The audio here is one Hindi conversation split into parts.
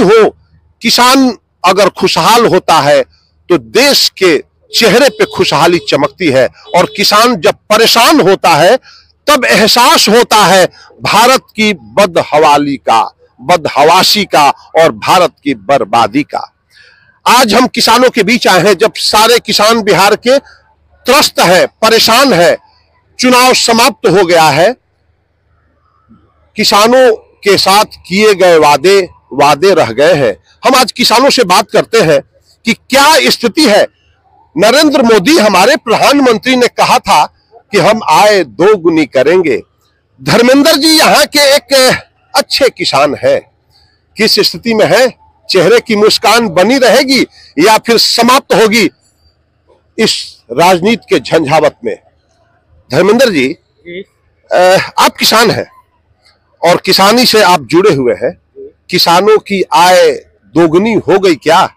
हो, किसान अगर खुशहाल होता है तो देश के चेहरे पे खुशहाली चमकती है, और किसान जब परेशान होता है तब एहसास होता है भारत की बदहवाली का, बदहवासी का और भारत की बर्बादी का। आज हम किसानों के बीच आए हैं जब सारे किसान बिहार के त्रस्त है, परेशान है, चुनाव समाप्त हो गया है, किसानों के साथ किए गए वादे रह गए हैं। हम आज किसानों से बात करते हैं कि क्या स्थिति है। नरेंद्र मोदी हमारे प्रधानमंत्री ने कहा था कि हम आय दोगुनी करेंगे। धर्मेंद्र जी यहाँ के एक अच्छे किसान हैं, किस स्थिति में है? चेहरे की मुस्कान बनी रहेगी या फिर समाप्त होगी इस राजनीति के झंझावत में? धर्मेंद्र जी, आप किसान हैं और किसानी से आप जुड़े हुए हैं, किसानों की आय दोगुनी हो गई क्या?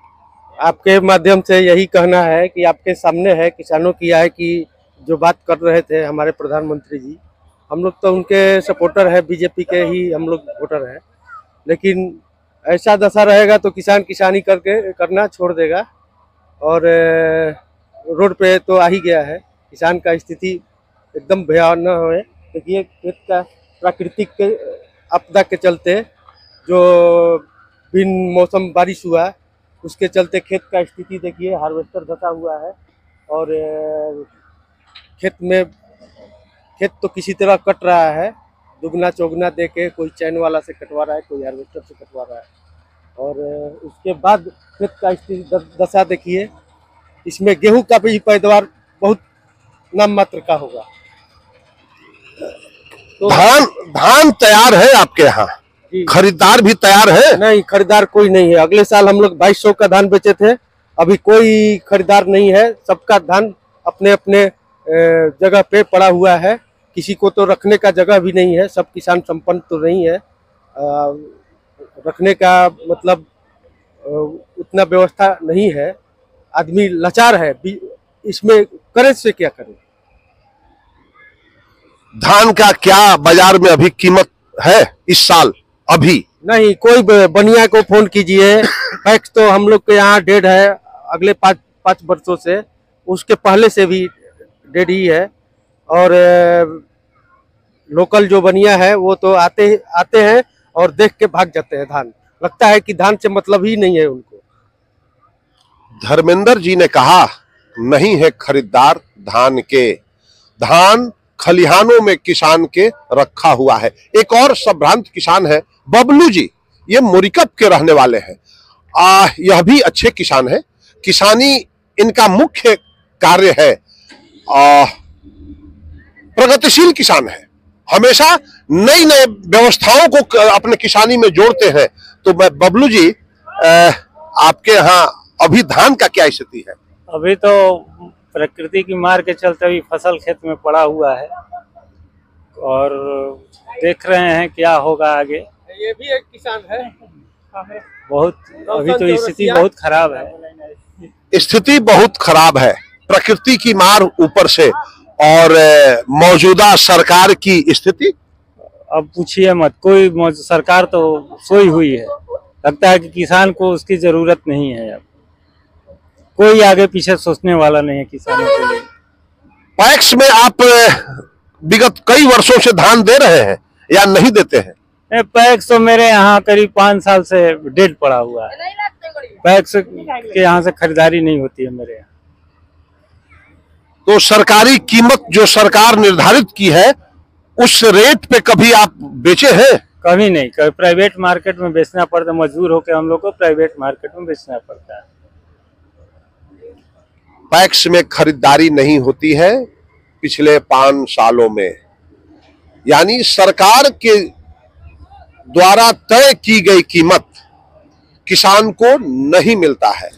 आपके माध्यम से यही कहना है कि आपके सामने है किसानों की आय की जो बात कर रहे थे हमारे प्रधानमंत्री जी। हम लोग तो उनके सपोर्टर है, बीजेपी के ही हम लोग वोटर हैं, लेकिन ऐसा दशा रहेगा तो किसान किसानी करना छोड़ देगा। और रोड पे तो आ ही गया है, किसान का स्थिति एकदम भयानक है। देखिए खेत का प्राकृतिक के आपदा के चलते जो बिन मौसम बारिश हुआ उसके चलते खेत का स्थिति देखिए, हार्वेस्टर धसा हुआ है और खेत तो किसी तरह कट रहा है, दुगना चौगना दे के, कोई चैन वाला से कटवा रहा है, कोई हार्वेस्टर से कटवा रहा है। और उसके बाद खेत का स्थिति दशा देखिए, इसमें गेहूं का भी पैदावार बहुत नाम मात्र का होगा। तो धान तैयार है आपके यहाँ? खरीदार भी तैयार है? नहीं, खरीदार कोई नहीं है। अगले साल हम लोग 2200 का धान बेचे थे, अभी कोई खरीदार नहीं है। सबका धान अपने अपने जगह पे पड़ा हुआ है, किसी को तो रखने का जगह भी नहीं है। सब किसान संपन्न तो नहीं है, रखने का मतलब उतना व्यवस्था नहीं है, आदमी लाचार है। इसमें करे से क्या करें? धान का क्या बाजार में अभी कीमत है इस साल? अभी नहीं, कोई बनिया को फोन कीजिए, पैक्स तो हम लोग के यहाँ डेढ़ है, अगले पाँच वर्षों से, उसके पहले से भी डेढ़ ही है। और लोकल जो बनिया है वो तो आते हैं और देख के भाग जाते हैं। धान लगता है कि धान से मतलब ही नहीं है उनको। धर्मेंद्र जी ने कहा नहीं है खरीदार धान के, धान खलिहानों में किसान के रखा हुआ है। एक और संभ्रांत किसान है बबलू जी, ये मोरिकप के रहने वाले हैं। यह भी अच्छे किसान है, किसानी इनका मुख्य कार्य है, प्रगतिशील किसान है, हमेशा नई नई व्यवस्थाओं को अपने किसानी में जोड़ते हैं। तो बबलू जी, आपके यहाँ अभी धान का क्या स्थिति है? अभी तो प्रकृति की मार के चलते भी फसल खेत में पड़ा हुआ है और देख रहे हैं क्या होगा आगे। ये भी एक किसान है। बहुत अभी तो स्थिति बहुत खराब है। स्थिति बहुत खराब है, प्रकृति की मार ऊपर से और मौजूदा सरकार की स्थिति अब पूछिए मत, कोई सरकार तो सोई हुई है। लगता है कि किसान को उसकी जरूरत नहीं है, अब कोई आगे पीछे सोचने वाला नहीं है किसानों के लिए। पैक्स में आप विगत कई वर्षों से धान दे रहे हैं या नहीं देते हैं? पैक्स तो मेरे यहाँ करीब 5 साल से डेड पड़ा हुआ है। पैक्स के यहाँ से खरीदारी नहीं होती है मेरे यहाँ। तो सरकारी कीमत जो सरकार निर्धारित की है उस रेट पे कभी आप बेचे हैं? कभी नहीं, कभी प्राइवेट मार्केट में बेचना पड़ता है, मजबूर होकर हम लोग को प्राइवेट मार्केट में बेचना पड़ता है। पैक्स में खरीदारी नहीं होती है पिछले 5 सालों में, यानी सरकार के द्वारा तय की गई कीमत किसान को नहीं मिलता है।